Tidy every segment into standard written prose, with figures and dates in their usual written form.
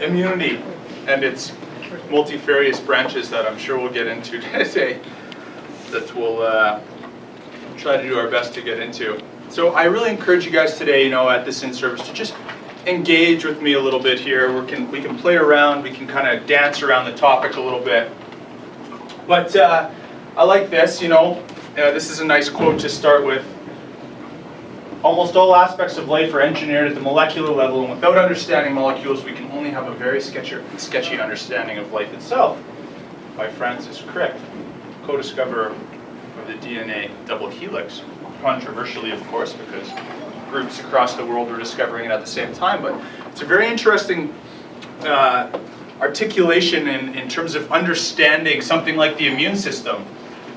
immunity and its multifarious branches that I'm sure we'll get into today, that we'll try to do our best to get into. So I really encourage you guys today, at this in-service to just engage with me a little bit here. We can play around, we can kind of dance around the topic a little bit. But I like this, this is a nice quote to start with. Almost all aspects of life are engineered at the molecular level, and without understanding molecules, we can only have a very sketchy understanding of life itself. By Francis Crick, co-discoverer of the DNA double helix. Controversially, of course, because groups across the world were discovering it at the same time, but it's a very interesting articulation in terms of understanding something like the immune system.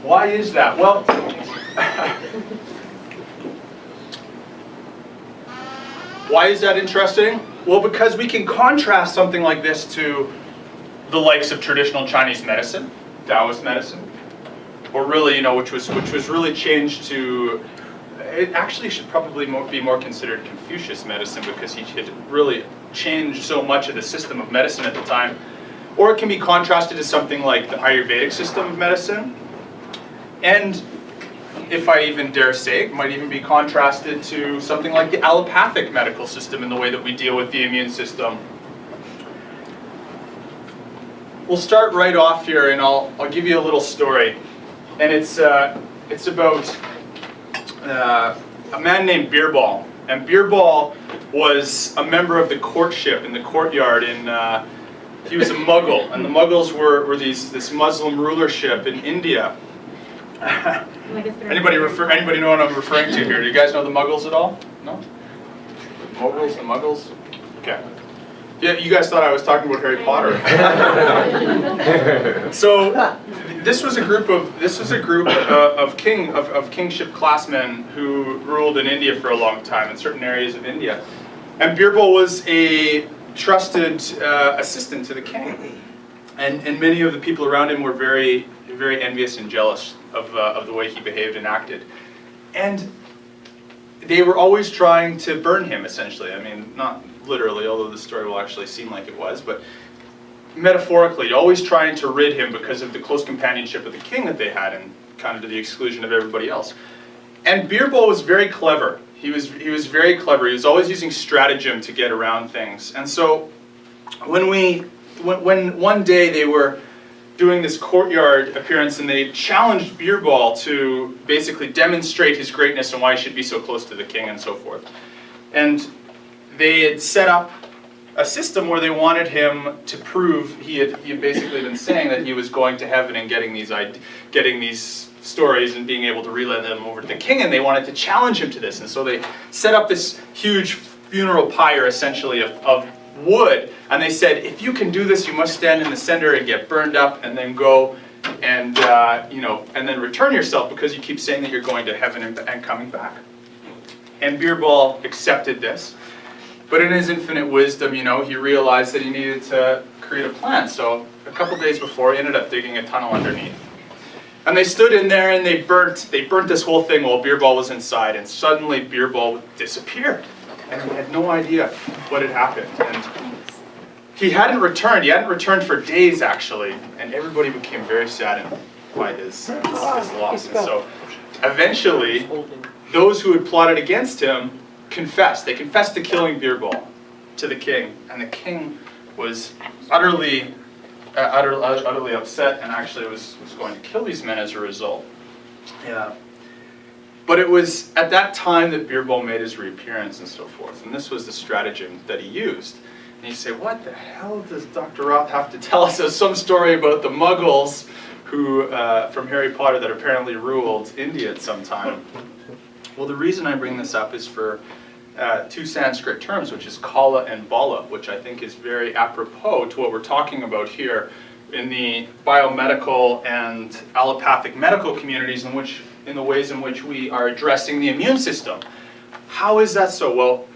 Why is that? Well, why is that interesting? Well, because we can contrast something like this to the likes of traditional Chinese medicine, Taoist medicine, or really, which was really changed to, it actually should probably be more considered Confucius medicine, because he had really changed so much of the system of medicine at the time. Or it can be contrasted to something like the Ayurvedic system of medicine. And if I even dare say, it might even be contrasted to something like the allopathic medical system in the way that we deal with the immune system. We'll start right off here, and I'll give you a little story. And it's about a man named Birbal. And Birbal was a member of the courtship in the courtyard in he was a Mughal, and the Mughals were this Muslim rulership in India. Anybody know what I'm referring to here? Do you guys know the Mughals at all? No? Mughals, the Mughals? Okay. Yeah, you guys thought I was talking about Harry Potter. So this was a group of kingship classmen who ruled in India for a long time in certain areas of India. And Birbal was a trusted assistant to the king. And many of the people around him were very, very envious and jealous of the way he behaved and acted. And they were always trying to burn him, essentially. I mean, not literally, although the story will actually seem like it was, but metaphorically, always trying to rid him because of the close companionship of the king that they had, and kind of to the exclusion of everybody else. And Birbal was very clever. He was very clever. He was always using stratagem to get around things. And so when one day they were doing this courtyard appearance, and they challenged Birbal to basically demonstrate his greatness and why he should be so close to the king and so forth. And they had set up a system where they wanted him to prove he had basically been saying that he was going to heaven and getting these stories and being able to relay them over to the king, and they wanted to challenge him to this. And so they set up this huge funeral pyre, essentially, of wood, and they said, if you can do this, you must stand in the center and get burned up, and then go and and then return yourself, because you keep saying that you're going to heaven and coming back. And Birbal accepted this, but in his infinite wisdom, he realized that he needed to create a plan. So a couple days before, he ended up digging a tunnel underneath. And they stood in there and they burnt this whole thing while Birbal was inside, and suddenly Birbal disappeared. And he had no idea what had happened. And he hadn't returned for days, actually, and everybody became very saddened by his loss. And so eventually, those who had plotted against him confessed. They confessed to killing Birbal to the king, and the king was utterly upset, and actually was going to kill these men as a result. Yeah. But it was at that time that Birbal made his reappearance and so forth, and this was the stratagem that he used. And you say, what the hell does Dr. Roth have to tell us? There's some story about the Mughals who, from Harry Potter, that apparently ruled India at some time. Well, the reason I bring this up is for two Sanskrit terms, which is kala and bala, which I think is very apropos to what we're talking about here in the biomedical and allopathic medical communities, in the ways in which we are addressing the immune system. How is that so? Well,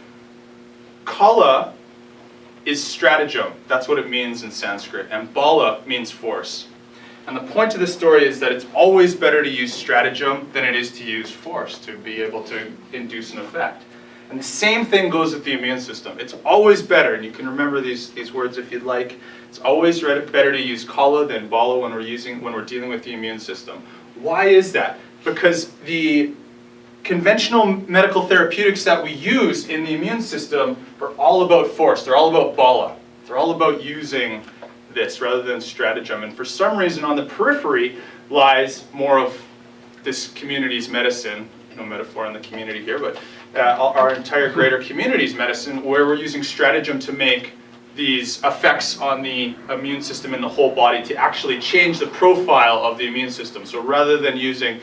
kala is stratagem. That's what it means in Sanskrit. And bala means force. And the point of the story is that it's always better to use stratagem than it is to use force to be able to induce an effect. And the same thing goes with the immune system. It's always better, and you can remember these words if you'd like. It's always better to use kala than bala when we're dealing with the immune system. Why is that? Because the conventional medical therapeutics that we use in the immune system are all about force. They're all about bala. They're all about using this rather than stratagem. And for some reason on the periphery lies more of this community's medicine. No metaphor in the community here, but our entire greater community's medicine, where we're using stratagem to make these effects on the immune system in the whole body to actually change the profile of the immune system. So rather than using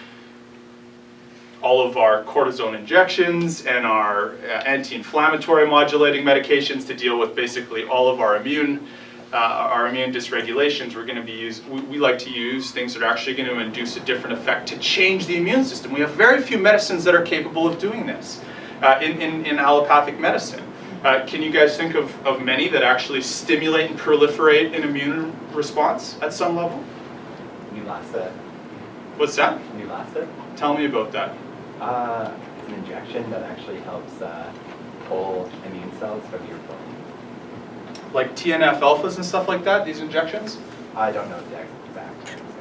all of our cortisone injections and our anti-inflammatory modulating medications to deal with basically all of our immune dysregulations, we're going to be we like to use things that are actually going to induce a different effect to change the immune system. We have very few medicines that are capable of doing this in allopathic medicine. Can you guys think of many that actually stimulate and proliferate an immune response at some level? Neulasta. What's that? Neulasta. Tell me about that. It's an injection that actually helps pull immune cells from your bones. Like TNF alphas and stuff like that, these injections? I don't know the exact terms.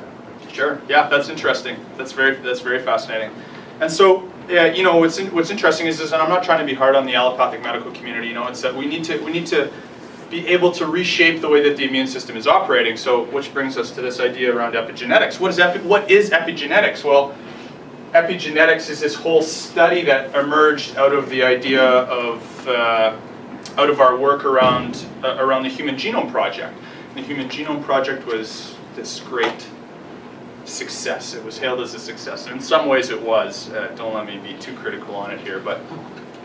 So. Sure. Yeah, that's interesting. That's very fascinating. And so, you know, what's interesting is and I'm not trying to be hard on the allopathic medical community. You know, it's that we need to be able to reshape the way that the immune system is operating. So, which brings us to this idea around epigenetics. What is epigenetics? Well, epigenetics is this whole study that emerged out of the idea of our work around the Human Genome Project. The Human Genome Project was this great success. It was hailed as a success. And in some ways it was. Don't let me be too critical on it here, but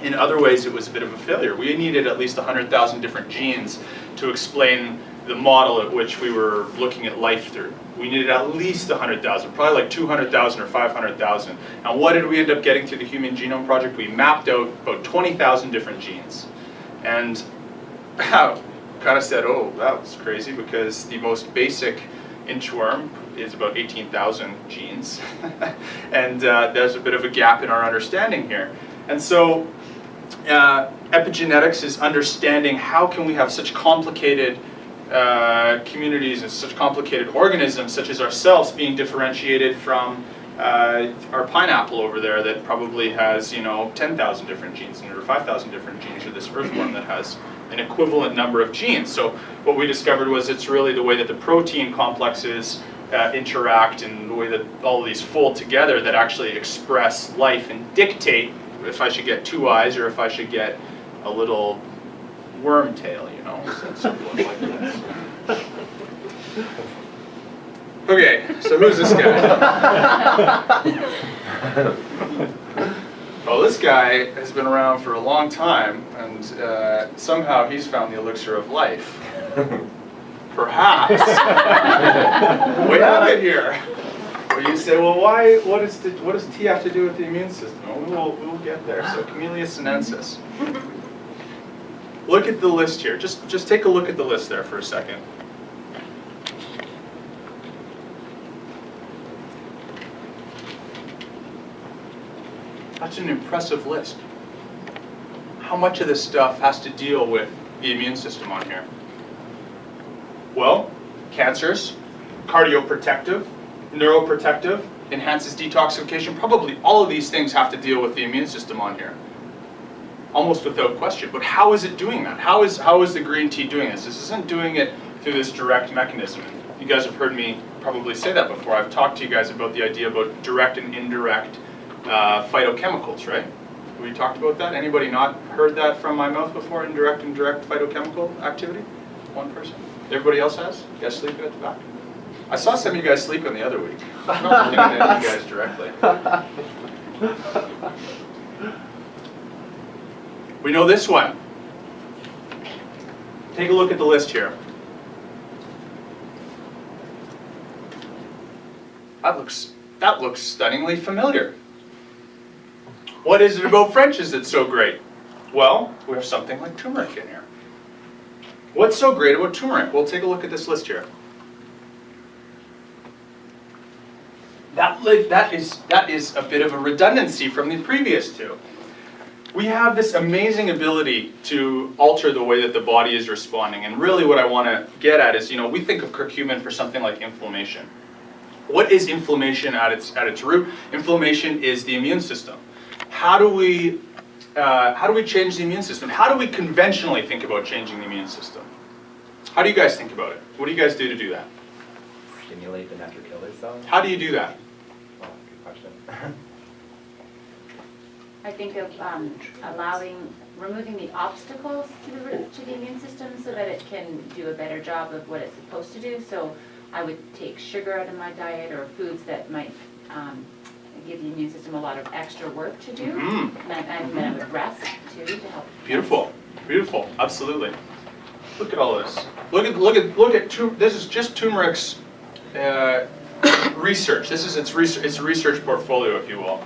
in other ways it was a bit of a failure. We needed at least 100,000 different genes to explain the model at which we were looking at life through. We needed at least 100,000, probably like 200,000 or 500,000. And what did we end up getting through the Human Genome Project? We mapped out about 20,000 different genes. And I kind of said, oh, that was crazy, because the most basic inchworm is about 18,000 genes. And there's a bit of a gap in our understanding here. And so epigenetics is understanding how can we have such complicated communities and such complicated organisms, such as ourselves, being differentiated from our pineapple over there that probably has, 10,000 different genes in it, or 5,000 different genes, or this earthworm that has an equivalent number of genes. So what we discovered was it's really the way that the protein complexes interact and the way that all of these fold together that actually express life and dictate if I should get 2 eyes or if I should get a little worm tail, something like this. Okay, so who's this guy? Well, this guy has been around for a long time, and somehow he's found the elixir of life. Perhaps. We have it here. Well, you say, well, why? What does tea have to do with the immune system? Well, we'll get there. So, Camellia sinensis. Look at the list here. Just take a look at the list there for a second. That's an impressive list. How much of this stuff has to deal with the immune system on here? Well, cancers, cardioprotective, neuroprotective, enhances detoxification. Probably all of these things have to deal with the immune system on here, almost without question. But how is it doing that? How is the green tea doing this? This isn't doing it through this direct mechanism. You guys have heard me probably say that before. I've talked to you guys about the idea about direct and indirect phytochemicals, right? We talked about that. Anybody not heard that from my mouth before? Indirect and direct phytochemical activity? One person? Everybody else has? You guys sleeping at the back? I saw some of you guys sleeping the other week. I'm not looking at you guys directly. We know this one. Take a look at the list here. That looks stunningly familiar. What is it about French's that's so great? Well, we have something like turmeric in here. What's so great about turmeric? Well, take a look at this list here. That is a bit of a redundancy from the previous two. we have this amazing ability to alter the way that the body is responding. And really what I want to get at is, we think of curcumin for something like inflammation. What is inflammation at its root? Inflammation is the immune system. How do we change the immune system? How do we conventionally think about changing the immune system? How do you guys think about it? What do you guys do to do that? Stimulate the natural killer cells? How do you do that? Oh, good question. I think of removing the obstacles to the immune system so that it can do a better job of what it's supposed to do. So I would take sugar out of my diet or foods that might give the immune system a lot of extra work to do. Mm-hmm. And then I would rest too to help. Beautiful, beautiful, absolutely. Look at all this. Look at this is just turmeric's research. This is its research portfolio, if you will.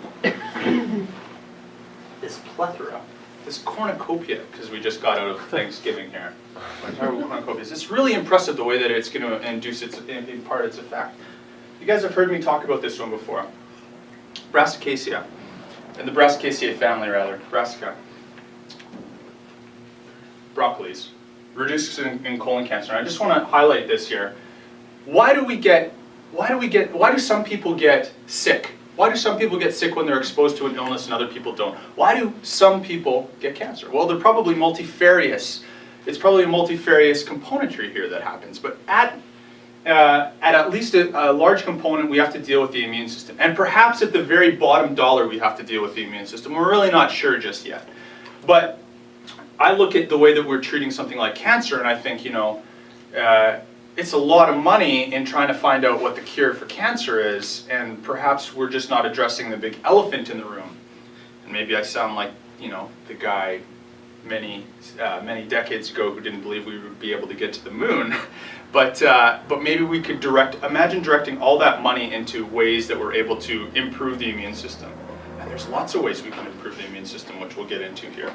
This plethora, this cornucopia, because we just got out of Thanksgiving here. Cornucopias. It's really impressive the way that it's going to induce impart its effect. You guys have heard me talk about this one before. Brassicaceae, and the Brassicaceae family, rather, Brassica. Broccolis, reduces in colon cancer. And I just want to highlight this here. Why do some people get sick? Why do some people get sick when they're exposed to an illness and other people don't? Why do some people get cancer? Well, they're probably multifarious. It's probably a multifarious componentry here that happens. But at least a large component, we have to deal with the immune system. And perhaps at the very bottom dollar, we have to deal with the immune system. We're really not sure just yet. But I look at the way that we're treating something like cancer, and I think, it's a lot of money in trying to find out what the cure for cancer is, and perhaps we're just not addressing the big elephant in the room. And maybe I sound like, the guy many decades ago who didn't believe we would be able to get to the moon. But maybe we could imagine directing all that money into ways that we're able to improve the immune system. And there's lots of ways we can improve the immune system, which we'll get into here.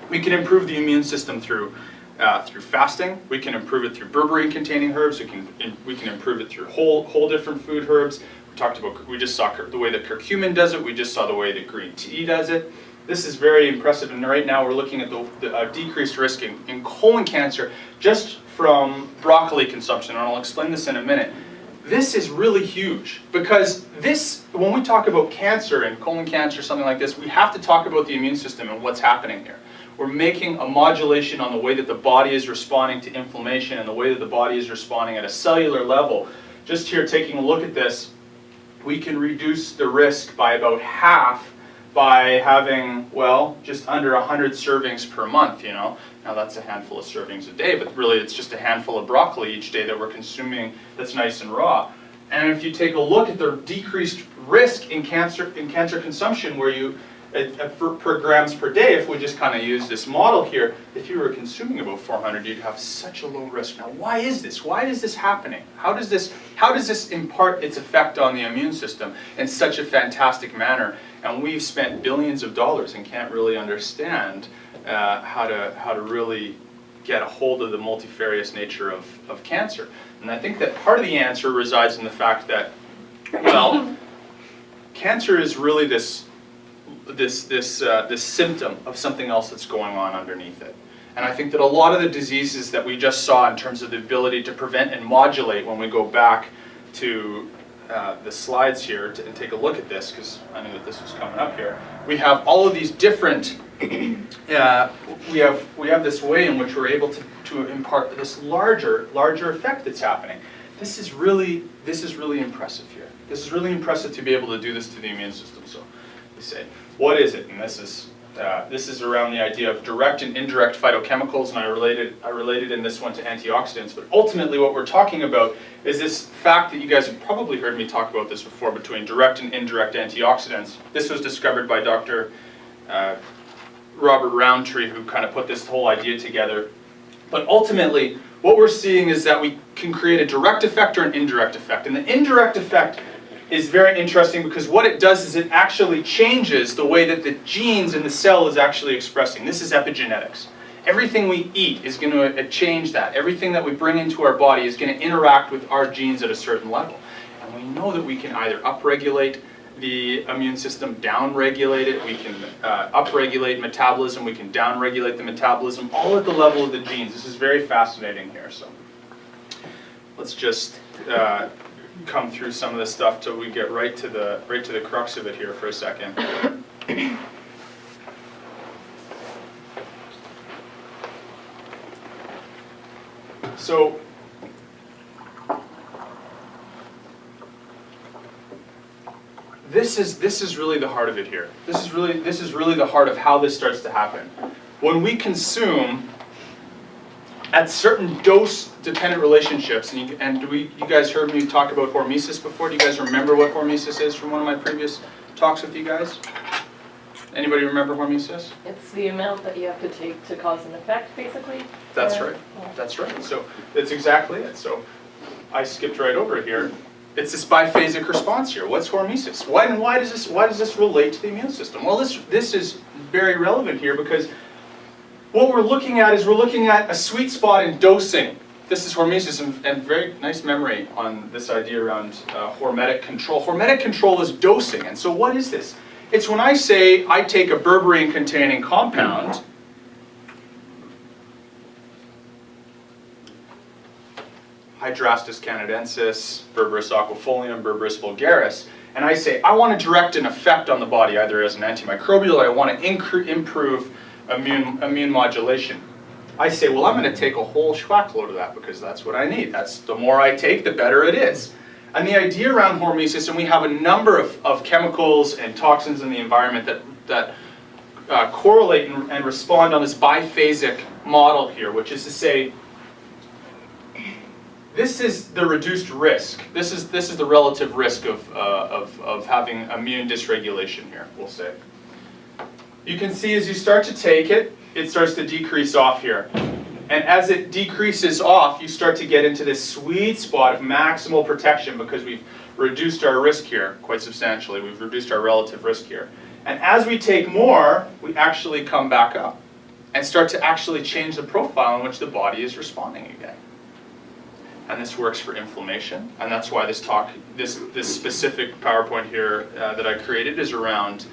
We can improve the immune system through fasting. We can improve it through berberine-containing herbs. We can improve it through whole different food herbs. We just saw the way that curcumin does it. We just saw the way that green tea does it. This is very impressive, and right now we're looking at the decreased risk in colon cancer just from broccoli consumption, and I'll explain this in a minute. This is really huge, because when we talk about cancer and colon cancer, something like this, we have to talk about the immune system and what's happening here. We're making a modulation on the way that the body is responding to inflammation and the way that the body is responding at a cellular level. Just here, taking a look at this, we can reduce the risk by about half by having, just under 100 servings per month, Now that's a handful of servings a day, but really it's just a handful of broccoli each day that we're consuming that's nice and raw. And if you take a look at the decreased risk in cancer consumption, where per grams per day, if we just kind of use this model here, if you were consuming about 400, you'd have such a low risk. Now, why is this? Why is this happening? How does this impart its effect on the immune system in such a fantastic manner? And we've spent billions of dollars and can't really understand how to really get a hold of the multifarious nature of cancer. And I think that part of the answer resides in the fact that, cancer is really this symptom of something else that's going on underneath it. And I think that a lot of the diseases that we just saw in terms of the ability to prevent and modulate, when we go back to the slides here and take a look at this, because I knew that this was coming up here, we have all of these different, we have this way in which we're able to impart this larger effect that's happening. This is really impressive here. This is really impressive to be able to do this to the immune system. So we say, what is it? And this is around the idea of direct and indirect phytochemicals, and I related in this one to antioxidants. But ultimately what we're talking about is this fact that you guys have probably heard me talk about this before, between direct and indirect antioxidants. This was discovered by Dr. Robert Roundtree, who kind of put this whole idea together. But ultimately, what we're seeing is that we can create a direct effect or an indirect effect. And the indirect effect is very interesting, because what it does is it actually changes the way that the genes in the cell is actually expressing. This is epigenetics. Everything we eat is going to change that. Everything that we bring into our body is going to interact with our genes at a certain level. And we know that we can either upregulate the immune system, down-regulate it. We can up-regulate metabolism. We can down-regulate the metabolism, all at the level of the genes. This is very fascinating here. So let's just come through some of this stuff till we get right to the crux of it here for a second. So this is really the heart of it here. This is really the heart of how this starts to happen. When we consume at certain dose-dependent relationships, and you guys heard me talk about hormesis before. Do you guys remember what hormesis is from one of my previous talks with you guys? Anybody remember hormesis? It's the amount that you have to take to cause an effect, basically. That's right. That's right. So that's exactly it. So I skipped right over here. It's this biphasic response here. What's hormesis? Why does this relate to the immune system? Well, this is very relevant here because what we're looking at is a sweet spot in dosing. This is hormesis, and very nice memory on this idea around hormetic control. Hormetic control is dosing, and so what is this? It's when I say I take a berberine-containing compound, Hydrastis canadensis, Berberis aquifolium, Berberis vulgaris, and I say I want to direct an effect on the body, either as an antimicrobial or I want to improve immune modulation. I say, well, I'm going to take a whole schwack load of that because that's what I need. The more I take, the better it is. And the idea around hormesis, and we have a number of chemicals and toxins in the environment that correlate and respond on this biphasic model here, which is to say, this is the reduced risk. This is the relative risk of having immune dysregulation here, we'll say. You can see as you start to take it, it starts to decrease off here. And as it decreases off, you start to get into this sweet spot of maximal protection because we've reduced our risk here quite substantially. We've reduced our relative risk here. And as we take more, we actually come back up and start to actually change the profile in which the body is responding again. And this works for inflammation, and that's why this specific PowerPoint here that I created is around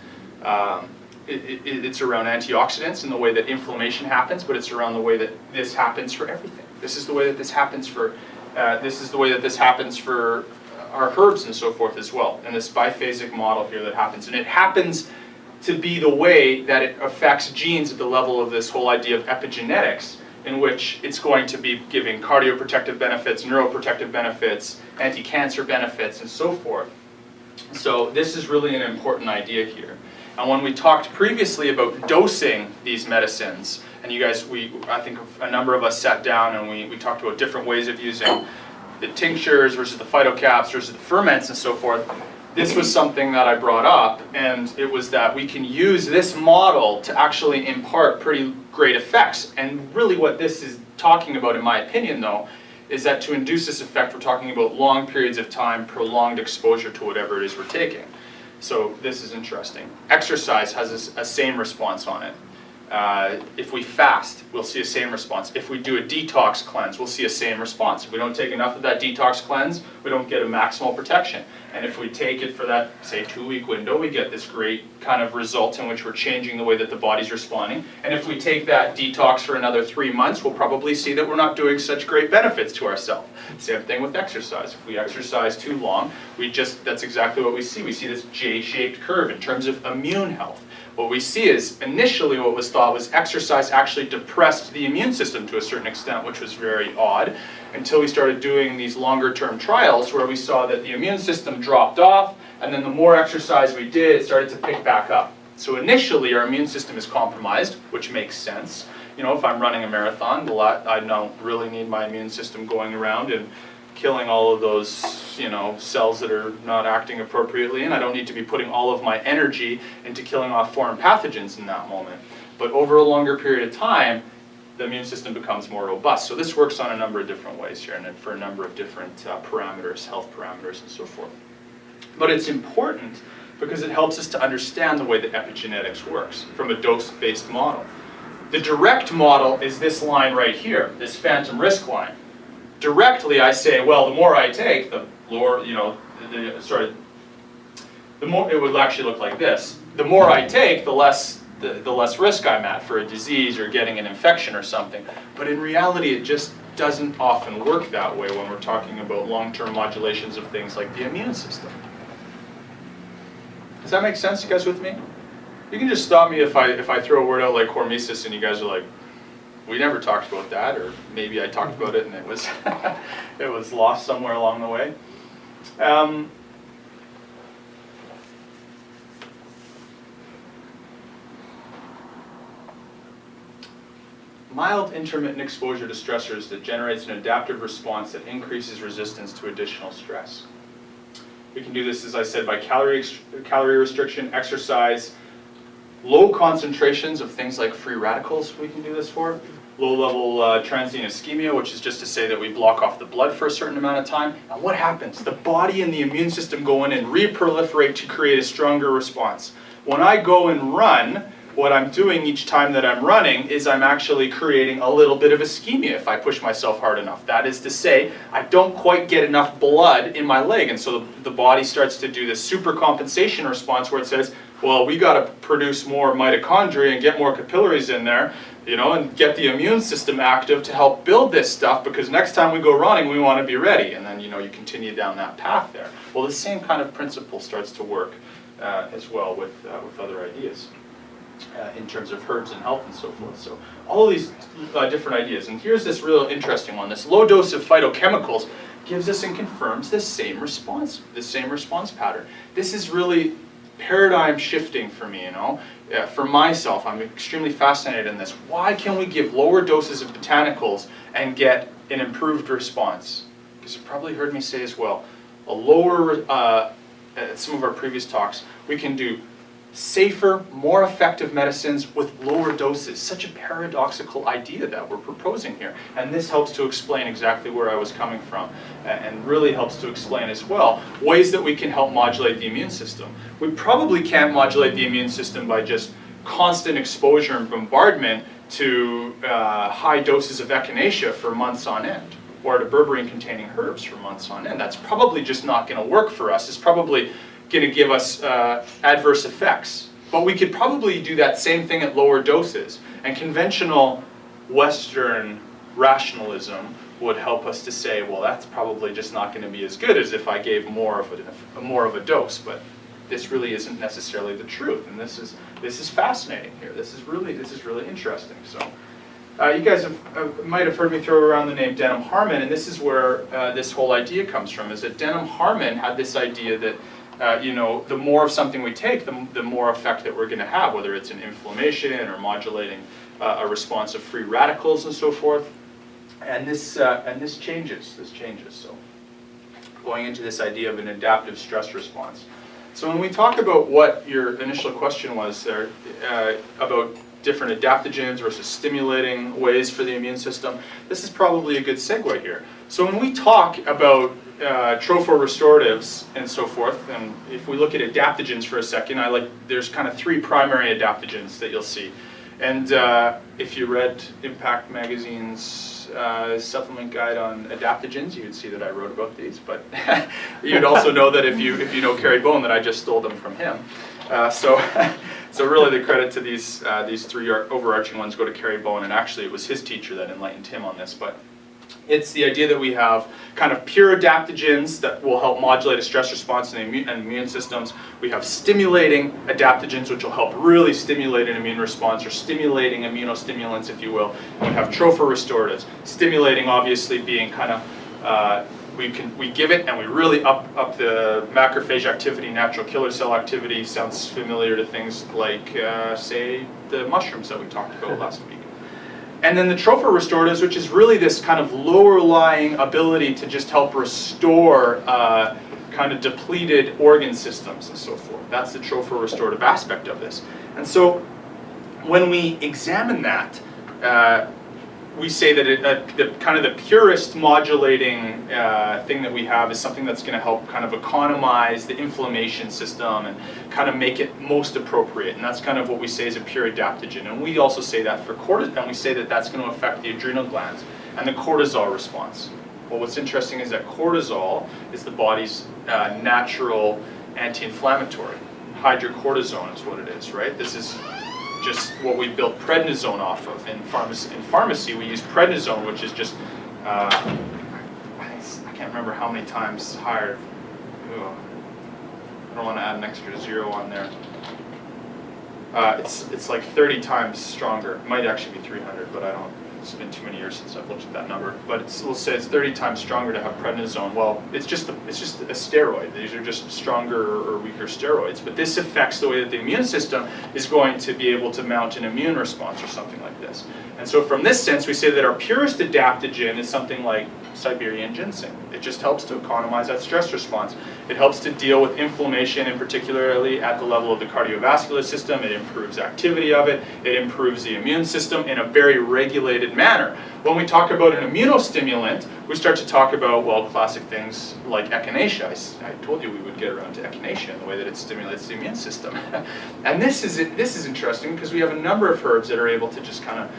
it's around antioxidants and the way that inflammation happens, but it's around the way that this happens for everything. This is the way that this happens for our herbs and so forth as well. And this biphasic model here that happens, and it happens to be the way that it affects genes at the level of this whole idea of epigenetics, in which it's going to be giving cardioprotective benefits, neuroprotective benefits, anti-cancer benefits, and so forth. So this is really an important idea here. And when we talked previously about dosing these medicines, and you guys, I think a number of us sat down and we talked about different ways of using the tinctures versus the phytocaps versus the ferments and so forth. This was something that I brought up, and it was that we can use this model to actually impart pretty great effects. And really what this is talking about, in my opinion though, is that to induce this effect, we're talking about long periods of time, prolonged exposure to whatever it is we're taking. So this is interesting. Exercise has a same response on it. If we fast, we'll see a same response. If we do a detox cleanse, we'll see a same response. If we don't take enough of that detox cleanse, we don't get a maximal protection. And if we take it for that, say, 2-week window, we get this great kind of result in which we're changing the way that the body's responding. And if we take that detox for another 3 months, we'll probably see that we're not doing such great benefits to ourselves. Same thing with exercise. If we exercise too long, that's exactly what we see. We see this J-shaped curve in terms of immune health. What we see is, initially what was thought was exercise actually depressed the immune system to a certain extent, which was very odd, until we started doing these longer term trials where we saw that the immune system dropped off, and then the more exercise we did, it started to pick back up. So initially our immune system is compromised, which makes sense. You know, if I'm running a marathon, I don't really need my immune system going around and killing all of those, you know, cells that are not acting appropriately, and I don't need to be putting all of my energy into killing off foreign pathogens in that moment. But over a longer period of time, the immune system becomes more robust. So this works on a number of different ways here, and for a number of different parameters, health parameters, and so forth. But it's important because it helps us to understand the way that epigenetics works from a dose-based model. The direct model is this line right here, this phantom risk line. Directly, I say, well, the more I take, the lower, you know, it would actually look like this. The more I take, the less risk I'm at for a disease or getting an infection or something. But in reality, it just doesn't often work that way when we're talking about long-term modulations of things like the immune system. Does that make sense? You guys with me? You can just stop me if I throw a word out like hormesis and you guys are like, we never talked about that, or maybe I talked about it and it was it was lost somewhere along the way. Mild intermittent exposure to stressors that generates an adaptive response that increases resistance to additional stress. We can do this, as I said, by calorie restriction, exercise, low concentrations of things like free radicals we can do this for. Low-level transient ischemia, which is just to say that we block off the blood for a certain amount of time. And what happens? The body and the immune system go in and reproliferate to create a stronger response. When I go and run, what I'm doing each time that I'm running is I'm actually creating a little bit of ischemia if I push myself hard enough. That is to say, I don't quite get enough blood in my leg, and so the body starts to do this super compensation response where it says, well, we got to produce more mitochondria and get more capillaries in there, and get the immune system active to help build this stuff, because next time we go running, we want to be ready. And then, you continue down that path there. Well, the same kind of principle starts to work as well with other ideas. In terms of herbs and health and so forth. So all of these different ideas. And here's this real interesting one. This low dose of phytochemicals gives us and confirms the same response pattern. This is really paradigm shifting for me, for myself. I'm extremely fascinated in this. Why can we give lower doses of botanicals and get an improved response? Because you've probably heard me say as well, a lower, at some of our previous talks, we can do safer, more effective medicines with lower doses. Such a paradoxical idea that we're proposing here. And this helps to explain exactly where I was coming from, and really helps to explain as well ways that we can help modulate the immune system. We probably can't modulate the immune system by just constant exposure and bombardment to high doses of echinacea for months on end, or to berberine-containing herbs for months on end. That's probably just not going to work for us. It's probably going to give us adverse effects. But we could probably do that same thing at lower doses. And conventional Western rationalism would help us to say, well, that's probably just not going to be as good as if I gave more of a dose. But this really isn't necessarily the truth. And this is fascinating here. This is really interesting. So you guys might have heard me throw around the name Denham Harman, and this is where this whole idea comes from. Is that Denham Harman had this idea that the more of something we take, the more effect that we're going to have, whether it's an inflammation or modulating a response of free radicals and so forth. And this changes. So going into this idea of an adaptive stress response. So when we talk about what your initial question was there about different adaptogens versus stimulating ways for the immune system, this is probably a good segue here. So when we talk about trophorestoratives and so forth, and if we look at adaptogens for a second, there's kind of three primary adaptogens that you'll see. And if you read Impact Magazine's supplement guide on adaptogens, you would see that I wrote about these. But you'd also know that if you know Kerry Bone, that I just stole them from him. So really the credit to these three overarching ones go to Kerry Bone, and actually it was his teacher that enlightened him on this. But it's the idea that we have kind of pure adaptogens that will help modulate a stress response in the immune systems. We have stimulating adaptogens, which will help really stimulate an immune response, or stimulating immunostimulants, if you will. And we have trophorestoratives, stimulating obviously being kind of, we give it and we really up the macrophage activity, natural killer cell activity. Sounds familiar to things like, say, the mushrooms that we talked about last week. And then the trophorestoratives, which is really this kind of lower-lying ability to just help restore kind of depleted organ systems and so forth. That's the trophorestorative aspect of this. And so when we examine that, we say that the purest modulating thing that we have is something that's going to help kind of economize the inflammation system and kind of make it most appropriate. And that's kind of what we say is a pure adaptogen. And we also say that for cortisol, and we say that that's going to affect the adrenal glands and the cortisol response. Well, what's interesting is that cortisol is the body's natural anti-inflammatory. Hydrocortisone is what it is, right? This is just what we built prednisone off of. In pharmacy, we use prednisone, which is just, I can't remember how many times higher. Ugh. I don't want to add an extra 0 on there. It's like 30 times stronger. It might actually be 300, but I don't. It's been too many years since I've looked at that number. But we'll say it's 30 times stronger to have prednisone. Well, it's just a steroid. These are just stronger or weaker steroids. But this affects the way that the immune system is going to be able to mount an immune response or something like this. And so from this sense, we say that our purest adaptogen is something like Siberian ginseng. It just helps to economize that stress response. It helps to deal with inflammation, and particularly at the level of the cardiovascular system. It improves activity of it. It improves the immune system in a very regulated manner. When we talk about an immunostimulant, we start to talk about, well, classic things like echinacea. I told you we would get around to echinacea and the way that it stimulates the immune system. And this is interesting because we have a number of herbs that are able to just kind of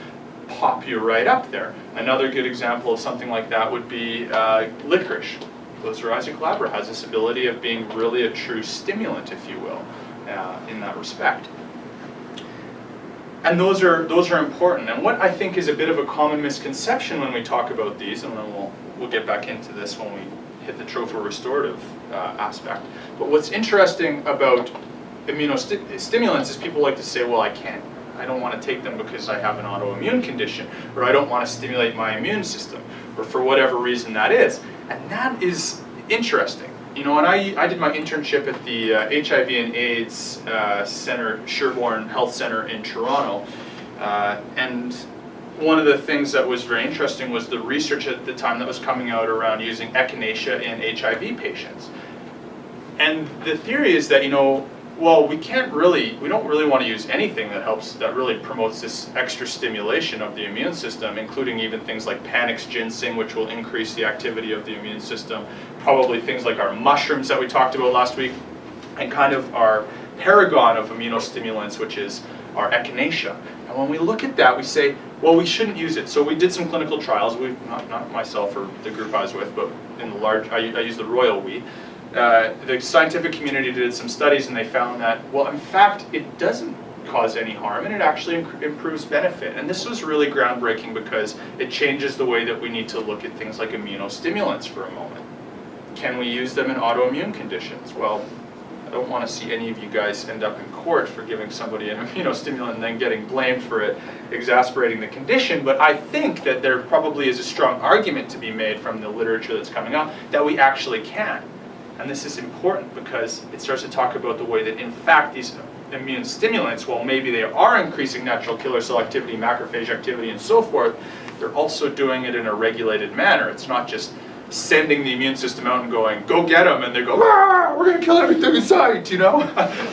pop you right up there. Another good example of something like that would be licorice. Glycyrrhiza glabra has this ability of being really a true stimulant, if you will, in that respect. And those are important. And what I think is a bit of a common misconception when we talk about these, and then we'll get back into this when we hit the tropho-restorative aspect. But what's interesting about immunostimulants is people like to say, well, I don't want to take them because I have an autoimmune condition, or I don't want to stimulate my immune system, or for whatever reason that is. And that is interesting. You know, and I did my internship at the HIV and AIDS Center, Sherborne Health Center in Toronto, and one of the things that was very interesting was the research at the time that was coming out around using echinacea in HIV patients. And the theory is that, you know, well, we don't really want to use anything that really promotes this extra stimulation of the immune system, including even things like Panax ginseng, which will increase the activity of the immune system, probably things like our mushrooms that we talked about last week, and kind of our paragon of immunostimulants, which is our echinacea. And when we look at that, we say, well, we shouldn't use it. So we did some clinical trials. Not myself or the group I was with, but in the large, I used the royal we. The scientific community did some studies, and they found that, well, in fact, it doesn't cause any harm, and it actually improves benefit. And this was really groundbreaking because it changes the way that we need to look at things like immunostimulants for a moment. Can we use them in autoimmune conditions? Well, I don't want to see any of you guys end up in court for giving somebody an immunostimulant and then getting blamed for it exasperating the condition, but I think that there probably is a strong argument to be made from the literature that's coming out that we actually can. And this is important because it starts to talk about the way that, in fact, these immune stimulants, while maybe they are increasing natural killer cell activity, macrophage activity, and so forth, they're also doing it in a regulated manner. It's not just sending the immune system out and going, go get them, and they go, ah, we're going to kill everything in sight, you know?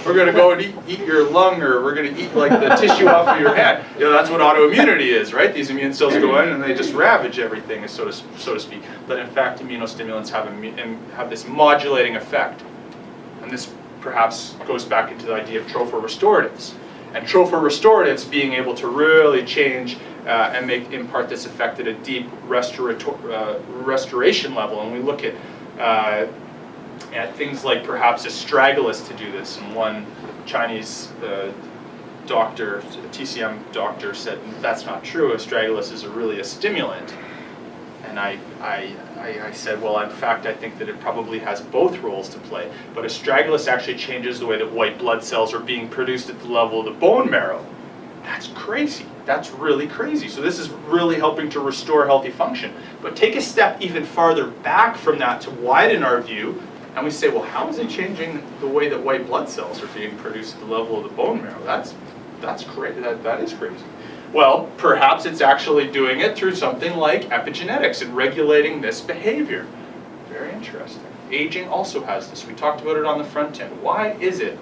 We're going to go and eat your lung, or we're going to eat like the tissue off of your head. You know, that's what autoimmunity is, right? These immune cells go in and they just ravage everything, so to speak. But in fact, immunostimulants have this modulating effect. And this perhaps goes back into the idea of tropho-restoratives. And tropho-restoratives being able to really change and impart this effect at a deep restoration level. And we look at things like perhaps astragalus to do this. And one Chinese doctor, TCM doctor, said that's not true. Astragalus is really a stimulant. And I said, well, in fact, I think that it probably has both roles to play. But astragalus actually changes the way that white blood cells are being produced at the level of the bone marrow. That's crazy. That's really crazy. So this is really helping to restore healthy function. But take a step even farther back from that to widen our view, and we say, well, how is it changing the way that white blood cells are being produced at the level of the bone marrow? That's crazy. That is crazy. Well, perhaps it's actually doing it through something like epigenetics and regulating this behavior. Very interesting. Aging also has this. We talked about it on the front end. Why is it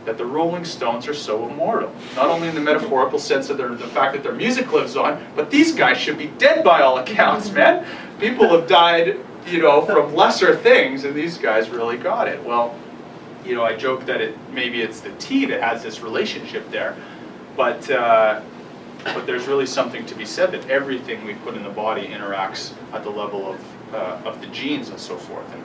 that the Rolling Stones are so immortal? Not only in the metaphorical sense of the fact that their music lives on, but these guys should be dead by all accounts, man. People have died, you know, from lesser things, and these guys really got it. Well, you know, I joke that maybe it's the tea that has this relationship there, but there's really something to be said that everything we put in the body interacts at the level of the genes and so forth. And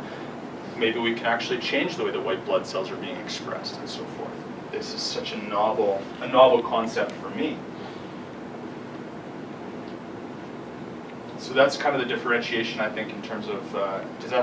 maybe we can actually change the way that white blood cells are being expressed and so forth. This is such a novel concept for me. So that's kind of the differentiation, I think, in terms of, does that